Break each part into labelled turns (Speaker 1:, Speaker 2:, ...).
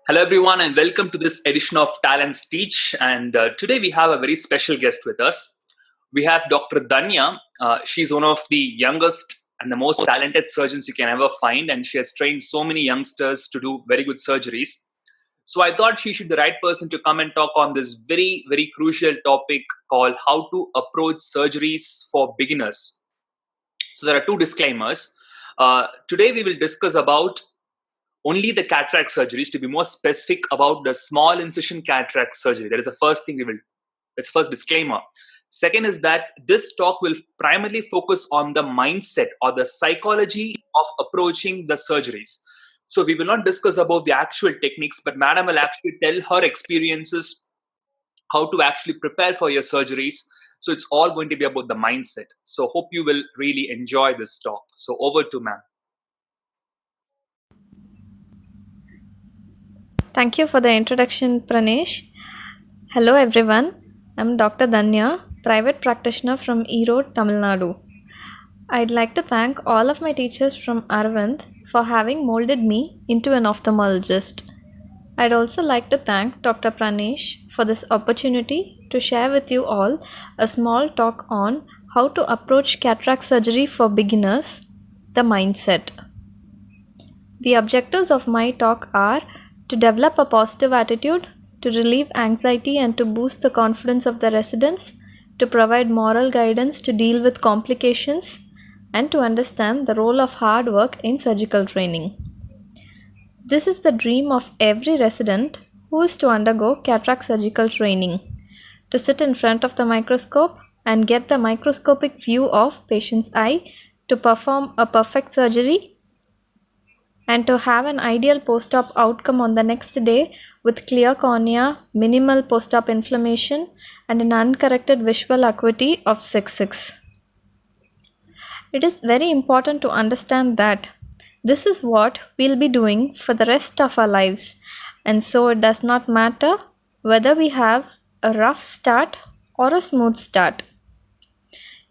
Speaker 1: Hello, everyone, and welcome to this edition of TalentsTeach. And today we have a very special guest with us. We have Dr. Dhanya. She's one of the youngest and the most talented surgeons you can ever find, and she has trained so many youngsters to do very good surgeries. So I thought she should be the right person to come and talk on this very, very crucial topic called how to approach surgeries for beginners. So there are two disclaimers. Today we will discuss about only the cataract surgeries, to be more specific about the small incision cataract surgery. That is the first thing that's the first disclaimer. Second is that this talk will primarily focus on the mindset or the psychology of approaching the surgeries. So we will not discuss about the actual techniques, but madam will actually tell her experiences, how to actually prepare for your surgeries. So it's all going to be about the mindset. So hope you will really enjoy this talk. So over to ma'am.
Speaker 2: Thank you for the introduction, Pranesh. Hello, everyone. I'm Dr. Dhanya, private practitioner from Erode, Tamil Nadu. I'd like to thank all of my teachers from Aravind for having molded me into an ophthalmologist. I'd also like to thank Dr. Pranesh for this opportunity to share with you all a small talk on how to approach cataract surgery for beginners, the mindset. The objectives of my talk are to develop a positive attitude, to relieve anxiety and to boost the confidence of the residents, to provide moral guidance to deal with complications, and to understand the role of hard work in surgical training. This is the dream of every resident who is to undergo cataract surgical training, to sit in front of the microscope and get the microscopic view of patient's eye, to perform a perfect surgery, and to have an ideal post-op outcome on the next day with clear cornea, minimal post-op inflammation, and an uncorrected visual acuity of 6.6. It is very important to understand that this is what we'll be doing for the rest of our lives, and so it does not matter whether we have a rough start or a smooth start.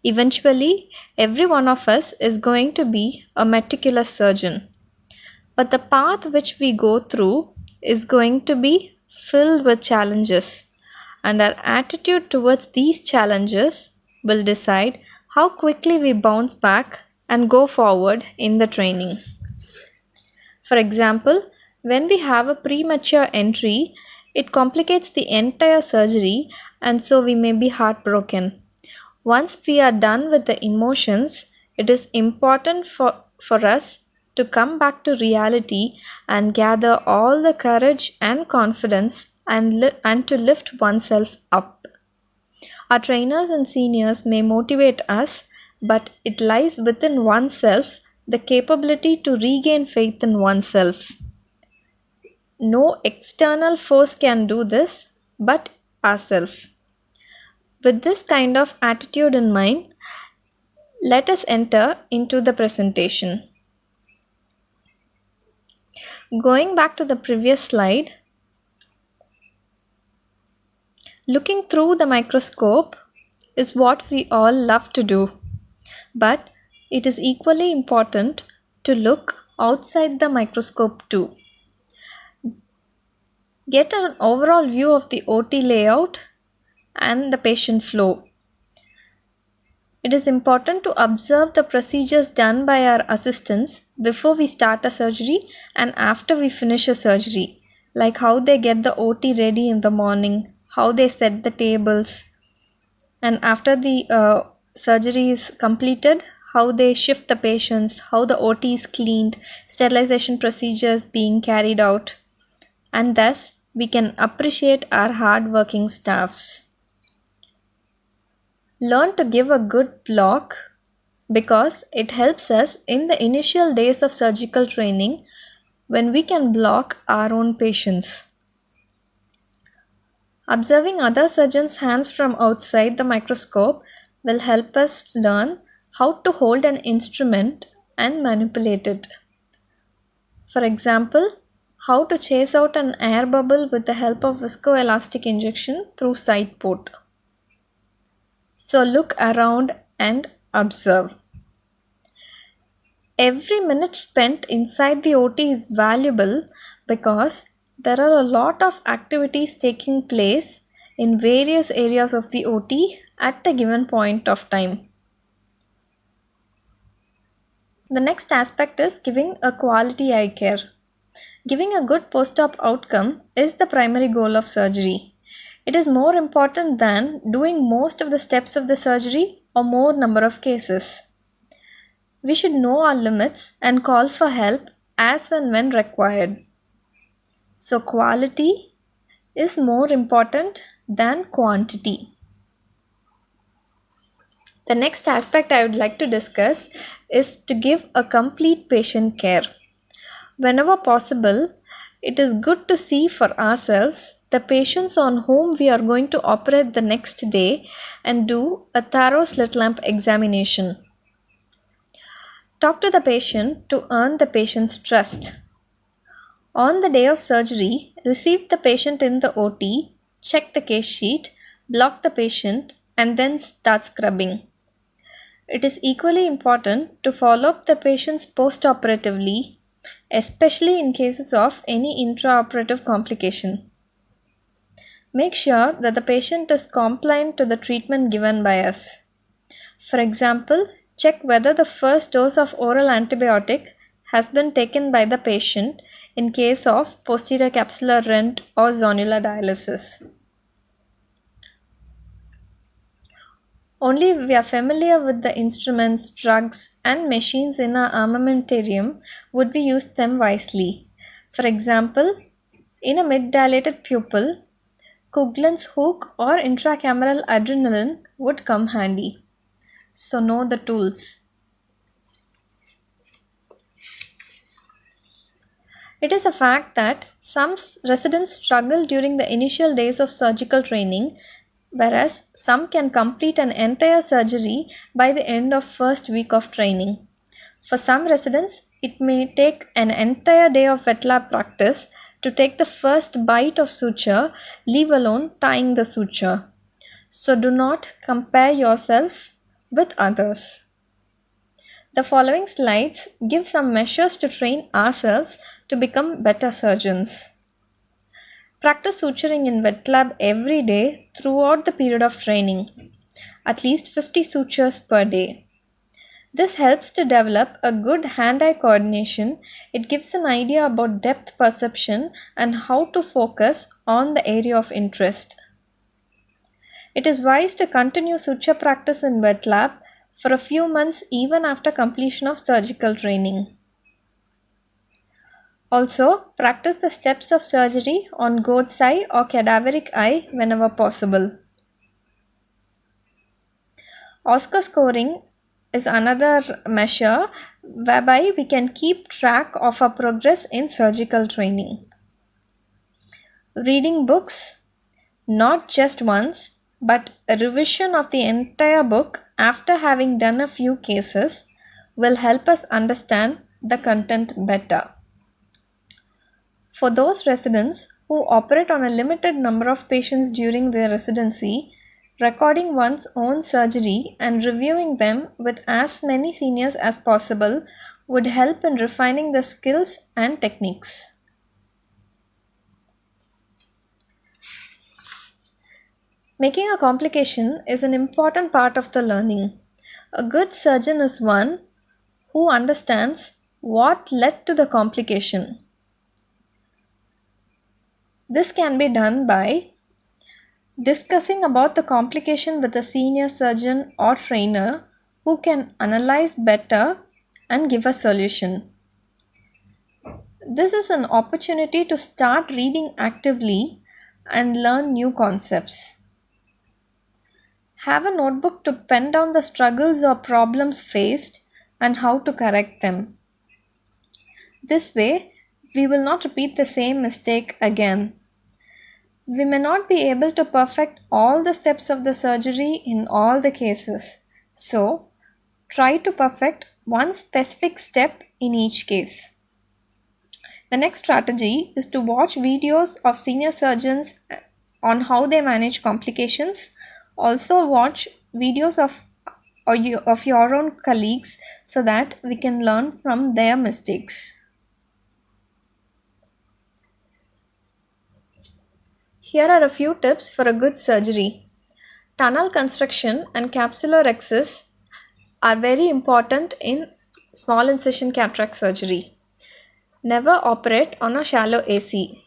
Speaker 2: Eventually, every one of us is going to be a meticulous surgeon. But the path which we go through is going to be filled with challenges, and our attitude towards these challenges will decide how quickly we bounce back and go forward in the training. For example, when we have a premature entry, it complicates the entire surgery, and so we may be heartbroken. Once we are done with the emotions, it is important for us to come back to reality and gather all the courage and confidence and to lift oneself up. Our trainers and seniors may motivate us, but it lies within oneself the capability to regain faith in oneself. No external force can do this but ourselves. With this kind of attitude in mind, let us enter into the presentation. Going back to the previous slide, looking through the microscope is what we all love to do, but it is equally important to look outside the microscope too. Get an overall view of the OT layout and the patient flow. It is important to observe the procedures done by our assistants before we start a surgery and after we finish a surgery, like how they get the OT ready in the morning, how they set the tables, and after the surgery is completed, how they shift the patients, how the OT is cleaned, sterilization procedures being carried out, and thus we can appreciate our hard-working staffs. Learn to give a good block because it helps us in the initial days of surgical training when we can block our own patients. Observing other surgeons' hands from outside the microscope will help us learn how to hold an instrument and manipulate it. For example, how to chase out an air bubble with the help of viscoelastic injection through side port. So look around and observe. Every minute spent inside the OT is valuable because There are a lot of activities taking place in various areas of the OT at a given point of time. The next aspect is giving a quality eye care. Giving a good post-op outcome is the primary goal of surgery. It is more important than doing most of the steps of the surgery or more number of cases. We should know our limits and call for help as and when required. So quality is more important than quantity. The next aspect I would like to discuss is to give a complete patient care. Whenever possible, it is good to see for ourselves the patients on whom we are going to operate the next day and do a thorough slit lamp examination. Talk to the patient to earn the patient's trust. On the day of surgery, receive the patient in the OT, check the case sheet, block the patient, and then start scrubbing. It is equally important to follow up the patients post-operatively, especially in cases of any intraoperative complication. Make sure that the patient is compliant to the treatment given by us. For example, check whether the first dose of oral antibiotic has been taken by the patient in case of posterior capsular rent or zonular dialysis. Only if we are familiar with the instruments, drugs, and machines in our armamentarium would we use them wisely. For example, in a mid-dilated pupil, Coughlon's hook or intracameral adrenaline would come handy. So know the tools. It is a fact that some residents struggle during the initial days of surgical training, whereas some can complete an entire surgery by the end of first week of training. For some residents, it may take an entire day of Wetlab practice to take the first bite of suture, leave alone tying the suture. So do not compare yourself with others. The following slides give some measures to train ourselves to become better surgeons. Practice suturing in Wetlab every day throughout the period of training, at least 50 sutures per day. This helps to develop a good hand-eye coordination. It gives an idea about depth perception and how to focus on the area of interest. It is wise to continue suture practice in Wetlab for a few months even after completion of surgical training. Also, practice the steps of surgery on God's eye or cadaveric eye whenever possible. Oscar scoring is another measure whereby we can keep track of our progress in surgical training. Reading books, not just once, but a revision of the entire book after having done a few cases will help us understand the content better. For those residents who operate on a limited number of patients during their residency, recording one's own surgery and reviewing them with as many seniors as possible would help in refining the skills and techniques. Making a complication is an important part of the learning. A good surgeon is one who understands what led to the complication. This can be done by discussing about the complication with a senior surgeon or trainer who can analyze better and give a solution. This is an opportunity to start reading actively and learn new concepts. Have a notebook to pen down the struggles or problems faced and how to correct them. This way, we will not repeat the same mistake again. We may not be able to perfect all the steps of the surgery in all the cases. So, try to perfect one specific step in each case. The next strategy is to watch videos of senior surgeons on how they manage complications. Also watch videos of your own colleagues so that we can learn from their mistakes. Here are a few tips for a good surgery. Tunnel construction and capsular access are very important in small incision cataract surgery. Never operate on a shallow AC.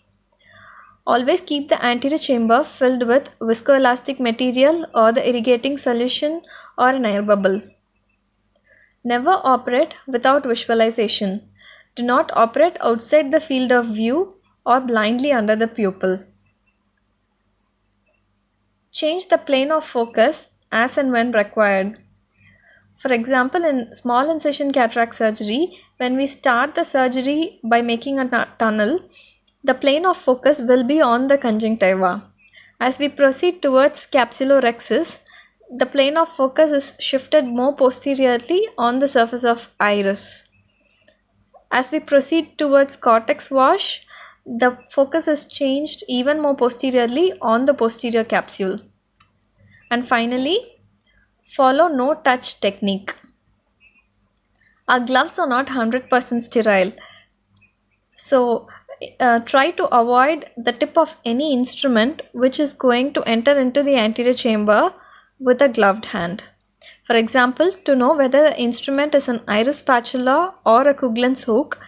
Speaker 2: Always keep the anterior chamber filled with viscoelastic material or the irrigating solution or an air bubble. Never operate without visualization. Do not operate outside the field of view or blindly under the pupil. Change the plane of focus as and when required. For example, in small incision cataract surgery, when we start the surgery by making a tunnel, the plane of focus will be on the conjunctiva. As we proceed towards capsulorhexis, the plane of focus is shifted more posteriorly on the surface of iris. As we proceed towards cortex wash, the focus is changed even more posteriorly on the posterior capsule. And finally, follow no touch technique. Our gloves are not 100% sterile, so try to avoid the tip of any instrument which is going to enter into the anterior chamber with a gloved hand. For example, to know whether the instrument is an iris spatula or a Coughlin's hook,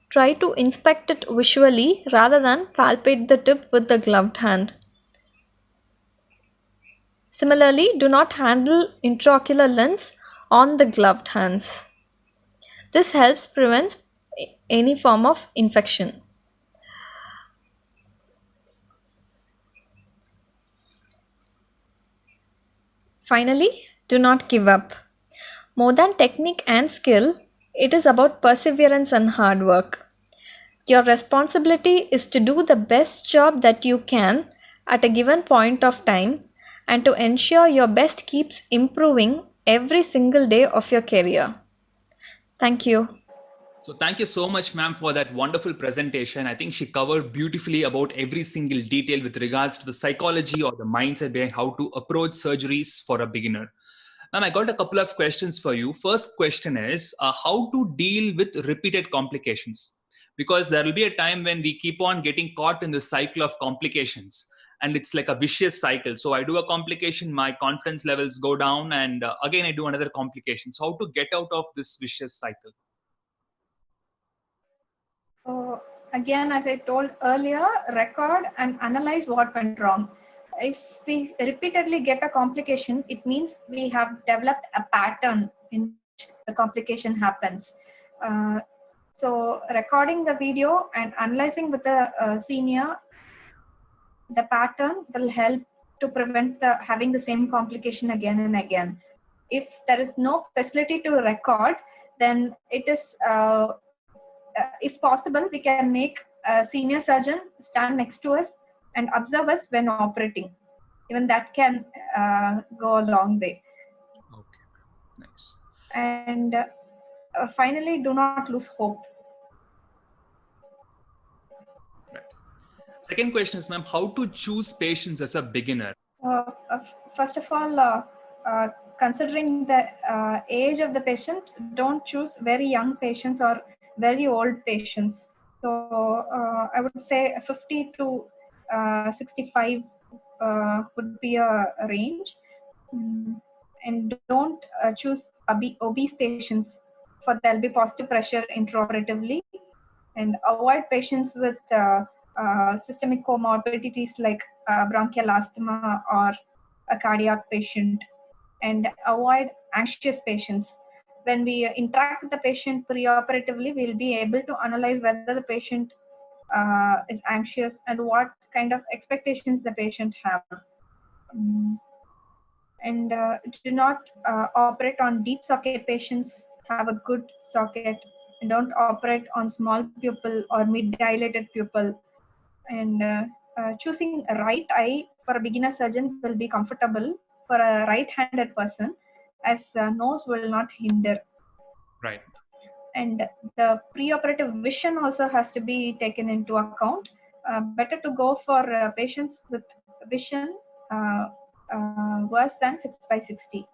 Speaker 2: try to inspect it visually rather than palpate the tip with the gloved hand. Similarly, do not handle intraocular lens on the gloved hands. This helps prevent any form of infection. Finally, do not give up. More than technique and skill, it is about perseverance and hard work. Your responsibility is to do the best job that you can at a given point of time and to ensure your best keeps improving every single day of your career. Thank you.
Speaker 1: So thank you so much, ma'am, for that wonderful presentation. I think she covered beautifully about every single detail with regards to the psychology or the mindset behind how to approach surgeries for a beginner. Ma'am, I got a couple of questions for you. First question is how to deal with repeated complications? Because there will be a time when we keep on getting caught in the cycle of complications, and it's like a vicious cycle. So I do a complication, my confidence levels go down, and again I do another complication. So how to get out of this vicious cycle?
Speaker 3: So again, as I told earlier, record and analyze what went wrong. If we repeatedly get a complication, it means we have developed a pattern in which the complication happens. So recording the video and analyzing with the senior, the pattern will help to prevent having the same complication again and again. If there is no facility to record, then it is if possible, we can make a senior surgeon stand next to us and observe us when operating. Even that can go a long way.
Speaker 1: Okay, nice.
Speaker 3: And finally, do not lose hope.
Speaker 1: Right. Second question is, ma'am, how to choose patients as a beginner?
Speaker 3: First of all, considering the age of the patient, don't choose very young patients or very old patients. So I would say 50 to 65 would be a range. And don't choose obese patients, for there'll be positive pressure intraoperatively, and avoid patients with systemic comorbidities like bronchial asthma or a cardiac patient, and avoid anxious patients. When we interact with the patient preoperatively, we'll be able to analyze whether the patient is anxious and what kind of expectations the patient have. And do not operate on deep socket patients. Have a good socket, and don't operate on small pupil or mid dilated pupil. And choosing a right eye for a beginner surgeon will be comfortable for a right-handed person, as nose will not hinder.
Speaker 1: Right.
Speaker 3: And the preoperative vision also has to be taken into account. Better to go for patients with vision worse than 6/60.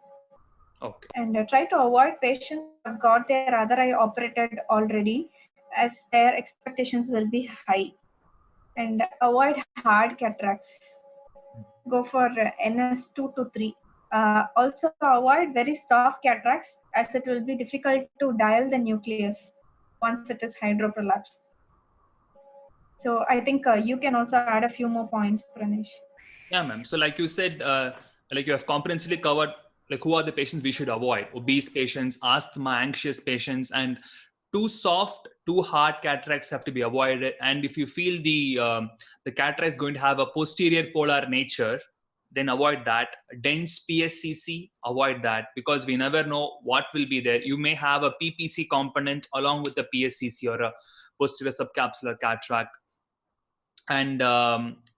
Speaker 1: Okay.
Speaker 3: And try to avoid patients who have got their other eye operated already, as their expectations will be high. and avoid hard cataracts. Go for NS2 to 3. Also avoid very soft cataracts, as it will be difficult to dial the nucleus once it is hydroprolapsed. So I think you can also add a few more points, Pranesh.
Speaker 1: Yeah, ma'am. So like you said, like you have comprehensively covered like who are the patients we should avoid: obese patients, asthma, anxious patients, and too soft, too hard cataracts have to be avoided. And if you feel the cataract is going to have a posterior polar nature, then avoid that. Dense PSCC, avoid that, because we never know what will be there. You may have a PPC component along with the PSCC or a posterior subcapsular cataract. And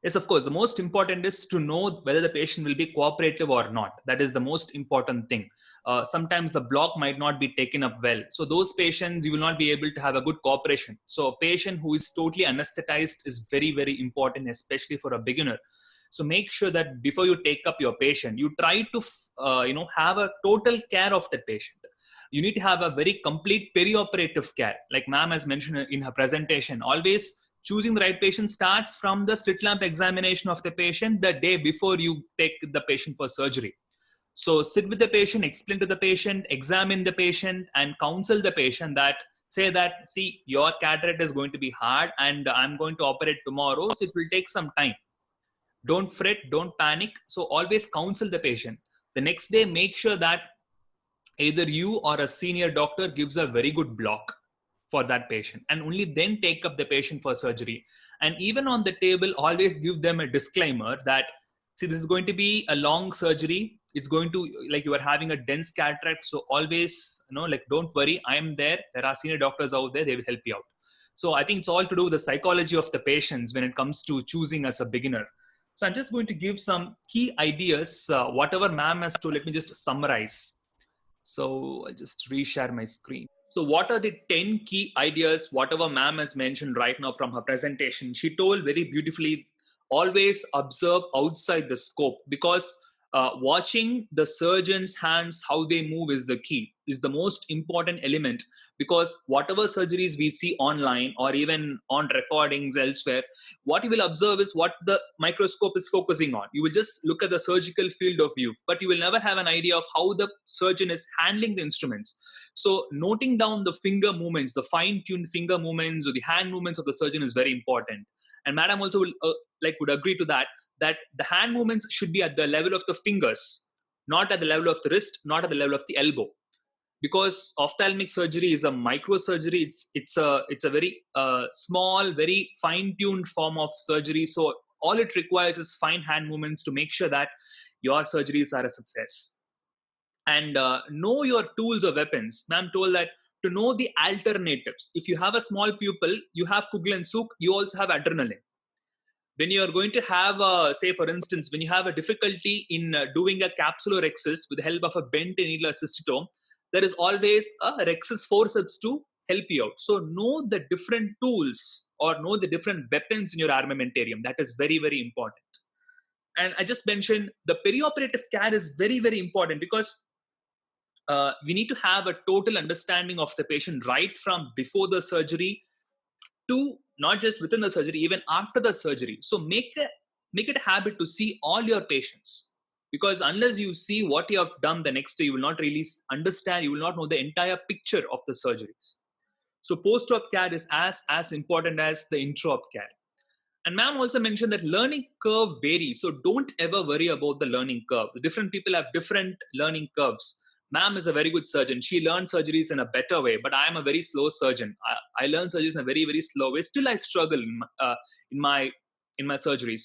Speaker 1: yes, of course, the most important is to know whether the patient will be cooperative or not. That is the most important thing. Sometimes the block might not be taken up well, so those patients you will not be able to have a good cooperation. So a patient who is totally anesthetized is very, very important, especially for a beginner. So make sure that before you take up your patient, you try to have a total care of that patient. You need to have a very complete perioperative care, like ma'am has mentioned in her presentation. Always choosing the right patient starts from the slit lamp examination of the patient the day before you take the patient for surgery. So sit with the patient, explain to the patient, examine the patient, and counsel the patient that, say that, see, your cataract is going to be hard and I'm going to operate tomorrow, so it will take some time. Don't fret, don't panic. So always counsel the patient. The next day, make sure that either you or a senior doctor gives a very good block for that patient, and only then take up the patient for surgery. And even on the table, always give them a disclaimer that, see, this is going to be a long surgery. It's going to, like, you are having a dense cataract. So always, like, don't worry, I am there. There are senior doctors out there. They will help you out. So I think it's all to do with the psychology of the patients when it comes to choosing as a beginner. So I'm just going to give some key ideas. Whatever ma'am has told, let me just summarize. So I'll just reshare my screen. So what are the 10 key ideas, whatever ma'am has mentioned right now from her presentation? She told very beautifully, always observe outside the scope, because watching the surgeon's hands, how they move is the key, is the most important element. Because whatever surgeries we see online or even on recordings elsewhere, what you will observe is what the microscope is focusing on. You will just look at the surgical field of view, but you will never have an idea of how the surgeon is handling the instruments. So noting down the finger movements, the fine-tuned finger movements or the hand movements of the surgeon is very important. And madam also will would agree to that the hand movements should be at the level of the fingers, not at the level of the wrist, not at the level of the elbow. Because ophthalmic surgery is a microsurgery. It's a very small, very fine-tuned form of surgery. So all it requires is fine hand movements to make sure that your surgeries are a success. And know your tools or weapons. Ma'am told that to know the alternatives. If you have a small pupil, you have Kugel and Sook, you also have adrenaline. When you are going to have, say for instance, when you have a difficulty in doing a capsulorhexis with the help of a bent needle cystotome, there is always a rhexis forceps to help you out. So know the different tools or know the different weapons in your armamentarium. That is very, very important. And I just mentioned the perioperative care is very, very important, because we need to have a total understanding of the patient right from before the surgery to not just within the surgery, even after the surgery. So make it a habit to see all your patients, because unless you see what you have done the next day, you will not really understand, you will not know the entire picture of the surgeries. So post-op care is as important as the intra-op care. And ma'am also mentioned that learning curve varies. So don't ever worry about the learning curve. Different people have different learning curves. Ma'am is a very good surgeon. She learns surgeries in a better way, but I am a very slow surgeon. I learn surgeries in a very, very slow way. Still, I struggle in my surgeries.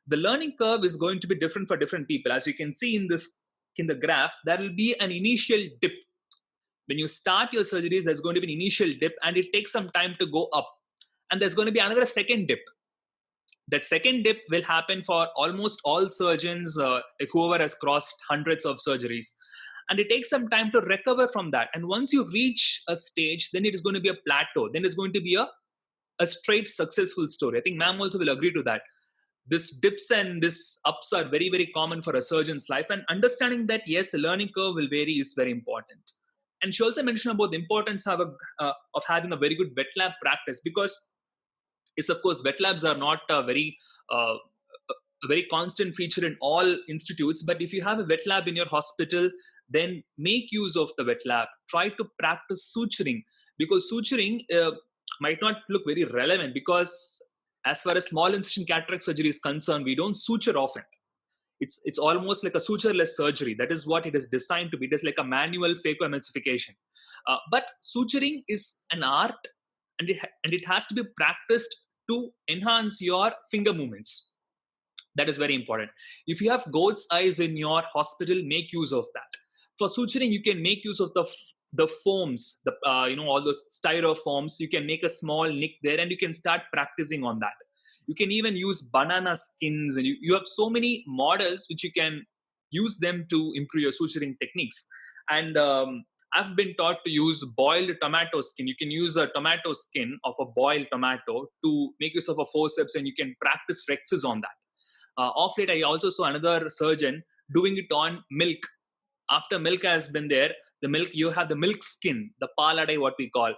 Speaker 1: The learning curve is going to be different for different people. As you can see in the graph, there will be an initial dip. When you start your surgeries, there's going to be an initial dip, and it takes some time to go up. And there's going to be another second dip. That second dip will happen for almost all surgeons, whoever has crossed hundreds of surgeries. And it takes some time to recover from that. And once you reach a stage, then it is going to be a plateau. Then it's going to be a straight successful story. I think ma'am also will agree to that. This dips and this ups are very, very common for a surgeon's life. And understanding that, yes, the learning curve will vary is very important. And she also mentioned about the importance of having a very good wet lab practice, because Is, of course, wet labs are not uh, a very constant feature in all institutes, but if you have a wet lab in your hospital, then make use of the wet lab. Try to practice suturing, because suturing might not look very relevant, because as far as small incision cataract surgery is concerned, we don't suture often. It's almost like a sutureless surgery. That is what it is designed to be. It is like a manual phacoemulsification. But suturing is an art, and it has to be practiced to enhance your finger movements. That is very important. If you have goat's eyes in your hospital, make use of that. For suturing, you can make use of the foams, the all those styrofoams. You can make a small nick there, and you can start practicing on that. You can even use banana skins, and you have so many models which you can use them to improve your suturing techniques. And I've been taught to use boiled tomato skin. You can use a tomato skin of a boiled tomato to make use of a forceps, and you can practice flexes on that. Off late, I also saw another surgeon doing it on milk. After milk has been there, you have the milk skin, the paladai, what we call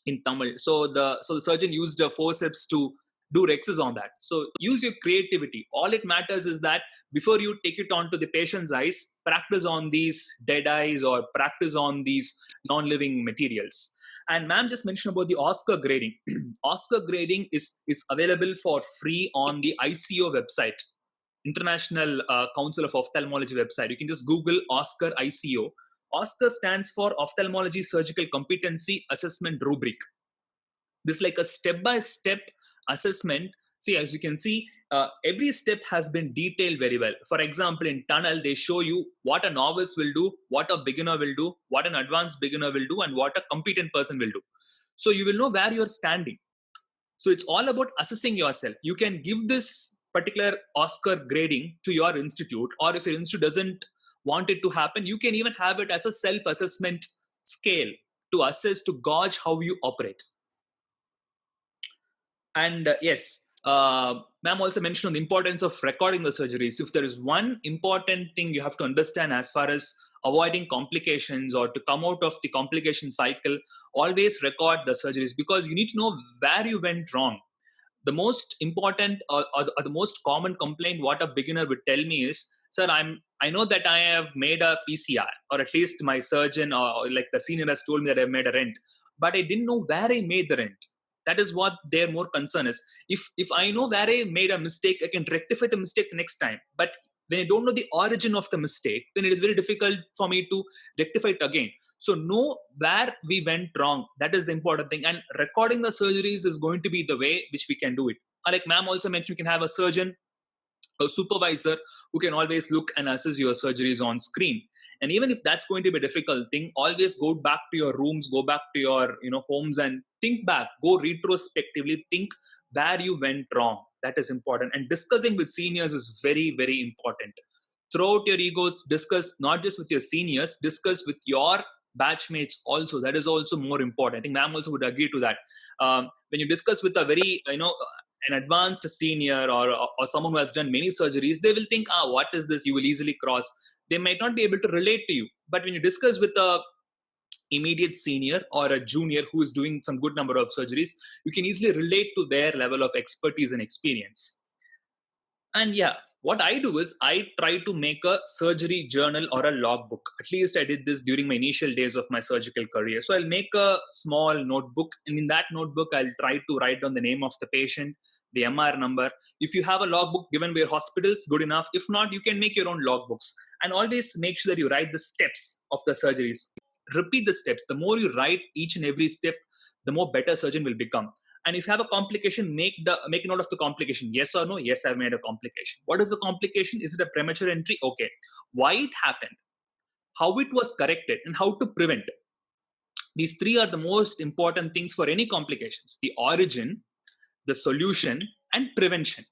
Speaker 1: in Tamil. So the surgeon used a forceps to do rexes on that. So use your creativity. All it matters is that before you take it onto the patient's eyes, practice on these dead eyes or practice on these non-living materials. And ma'am just mentioned about the Oscar grading. Oscar grading is available for free on the ICO website, International Council of Ophthalmology website. You can just Google Oscar ICO. Oscar stands for Ophthalmology Surgical Competency Assessment Rubric. This is like a step-by-step assessment. See, as you can see, every step has been detailed very well. For example, in tunnel, they show you what a novice will do, what a beginner will do, what an advanced beginner will do, and what a competent person will do. So you will know where you're standing. So it's all about assessing yourself. You can give this particular Oscar grading to your institute, or if your institute doesn't want it to happen, you can even have it as a self-assessment scale to assess, to gauge how you operate. And yes, ma'am also mentioned on the importance of recording the surgeries. If there is one important thing you have to understand as far as avoiding complications or to come out of the complication cycle, always record the surgeries, because you need to know where you went wrong. The most important or the most common complaint what a beginner would tell me is, sir, I know that I have made a PCR, or at least my surgeon or like the senior has told me that I've made a rent, but I didn't know where I made the rent. That is what their more concern is. If I know where I made a mistake, I can rectify the mistake the next time. But when I don't know the origin of the mistake, then it is very difficult for me to rectify it again. So know where we went wrong. That is the important thing. And recording the surgeries is going to be the way which we can do it. Like ma'am also mentioned, you can have a surgeon, a supervisor who can always look and assess your surgeries on screen. And even if that's going to be a difficult thing, always go back to your rooms, go back to your homes and think back, go retrospectively, think where you went wrong. That is important. And discussing with seniors is very, very important. Throughout your egos, discuss not just with your seniors, discuss with your batchmates also. That is also more important. I think ma'am also would agree to that. When you discuss with a very, an advanced senior or someone who has done many surgeries, they will think, what is this? You will easily cross. They might not be able to relate to you. But when you discuss with a immediate senior or a junior who is doing some good number of surgeries, you can easily relate to their level of expertise and experience. And yeah, what I do is I try to make a surgery journal or a logbook. At least I did this during my initial days of my surgical career. So I'll make a small notebook, and in that notebook, I'll try to write down the name of the patient, the MR number. If you have a logbook given by your hospitals, good enough. If not, you can make your own logbooks. And always make sure that you write the steps of the surgeries. Repeat the steps. The more you write each and every step, the more better surgeon will become. And if you have a complication, make a note of the complication. Yes or no? Yes, I've made a complication. What is the complication? Is it a premature entry? Okay. Why it happened? How it was corrected? And how to prevent? These three are the most important things for any complications: the origin, the solution, and prevention.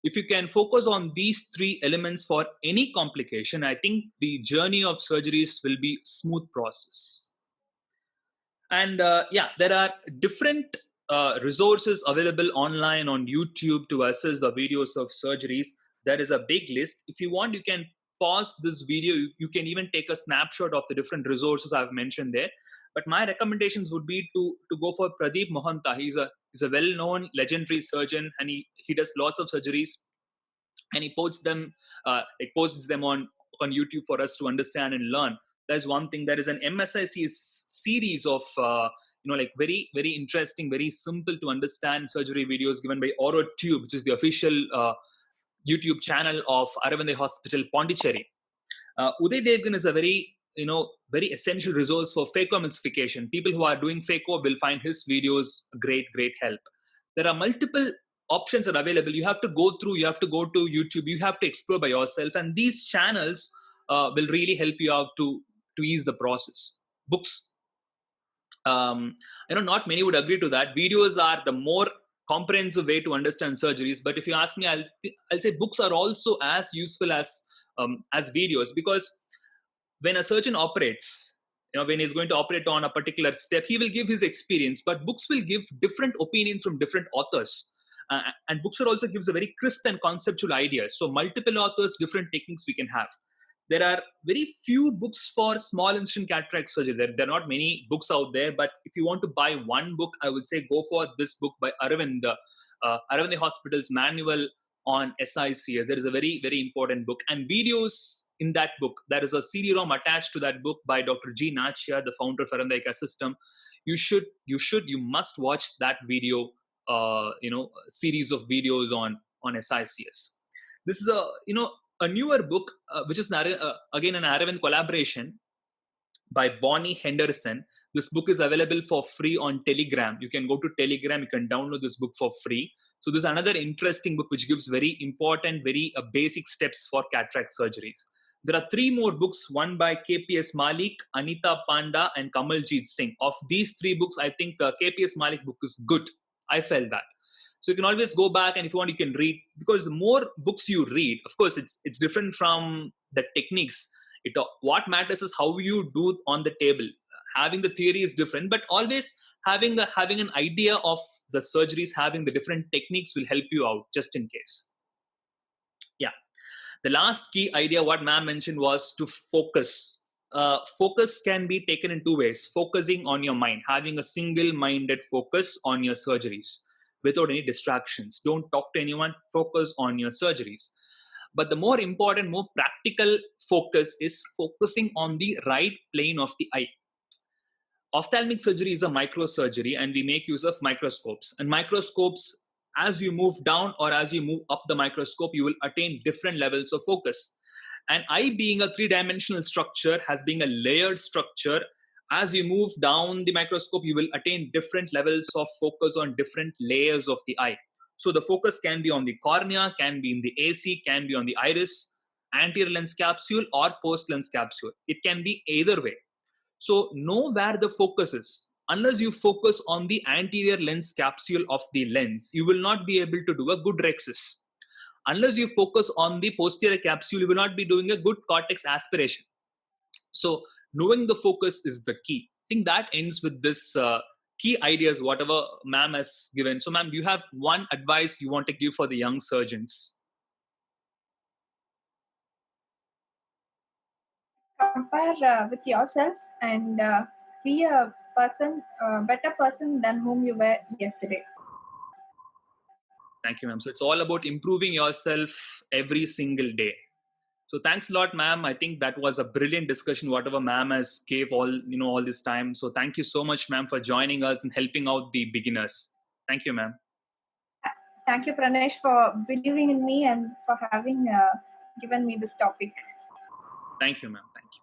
Speaker 1: If you can focus on these three elements for any complication, I think the journey of surgeries will be smooth process. And there are different resources available online on YouTube to assess the videos of surgeries. There is a big list. If you want, you can pause this video. You can even take a snapshot of the different resources I've mentioned there. But my recommendations would be to go for Pradeep Mohanta. He's a He's a well-known, legendary surgeon, and he does lots of surgeries, and he posts them on YouTube for us to understand and learn. That's one thing. There is an MSIC series of like very very interesting, very simple to understand surgery videos given by OroTube, which is the official YouTube channel of Aravind Hospital, Pondicherry. Uday Devgan is a very essential resource for phacoemulsification. People who are doing phaco will find his videos great help. There are multiple options that are available. You have to go to YouTube, you have to explore by yourself, and these channels will really help you out to ease the process. Books, not many would agree to that. Videos are the more comprehensive way to understand surgeries, but if you ask me, I'll say books are also as useful as videos, because when a surgeon operates, when he's going to operate on a particular step, he will give his experience, but books will give different opinions from different authors. And books will also gives a very crisp and conceptual idea. So multiple authors, different techniques we can have. There are very few books for small incision cataract surgery. There are not many books out there, but if you want to buy one book, I would say go for this book by Aravind, Aravind Hospital's Manual on SICS. There is a very, very important book. And videos in that book, there is a CD-ROM attached to that book by Dr. G. Nachia, the founder of Aravind System. You must watch that video, series of videos on SICS. This is a newer book, which is again an Aravind collaboration by Bonnie Henderson. This book is available for free on Telegram. You can go to Telegram, you can download this book for free. So this is another interesting book which gives very important, very basic steps for cataract surgeries. There are 3 more books, one by KPS Malik, Anita Panda, and Kamaljeet Singh. Of these 3 books, I think KPS Malik book is good. I felt that. So you can always go back, and if you want, you can read, because the more books you read, of course, it's different from the techniques. What matters is how you do on the table. Having the theory is different, but always having an idea of the surgeries, having the different techniques will help you out just in case. Yeah. The last key idea what ma'am mentioned was to focus. Focus can be taken in 2 ways. Focusing on your mind, having a single-minded focus on your surgeries without any distractions. Don't talk to anyone. Focus on your surgeries. But the more important, more practical focus is focusing on the right plane of the eye. Ophthalmic surgery is a microsurgery, and we make use of microscopes. And microscopes, as you move down or as you move up the microscope, you will attain different levels of focus. And eye being a 3-dimensional structure, has been a layered structure. As you move down the microscope, you will attain different levels of focus on different layers of the eye. So the focus can be on the cornea, can be in the AC, can be on the iris, anterior lens capsule, or post lens capsule. It can be either way. So know where the focus is. Unless you focus on the anterior lens capsule of the lens, you will not be able to do a good rhexis. Unless you focus on the posterior capsule, you will not be doing a good cortex aspiration. So knowing the focus is the key. I think that ends with this key ideas, whatever ma'am has given. So ma'am, do you have one advice you want to give for the young surgeons?
Speaker 3: Compare with yourself and be a better person than whom you were yesterday.
Speaker 1: Thank you, ma'am. So it's all about improving yourself every single day. So thanks a lot, ma'am. I think that was a brilliant discussion, whatever ma'am has gave all this time. So thank you so much, ma'am, for joining us and helping out the beginners. Thank you, ma'am.
Speaker 3: Thank you, Pranesh, for believing in me and for having given me this topic.
Speaker 1: Thank you, ma'am. Thank you.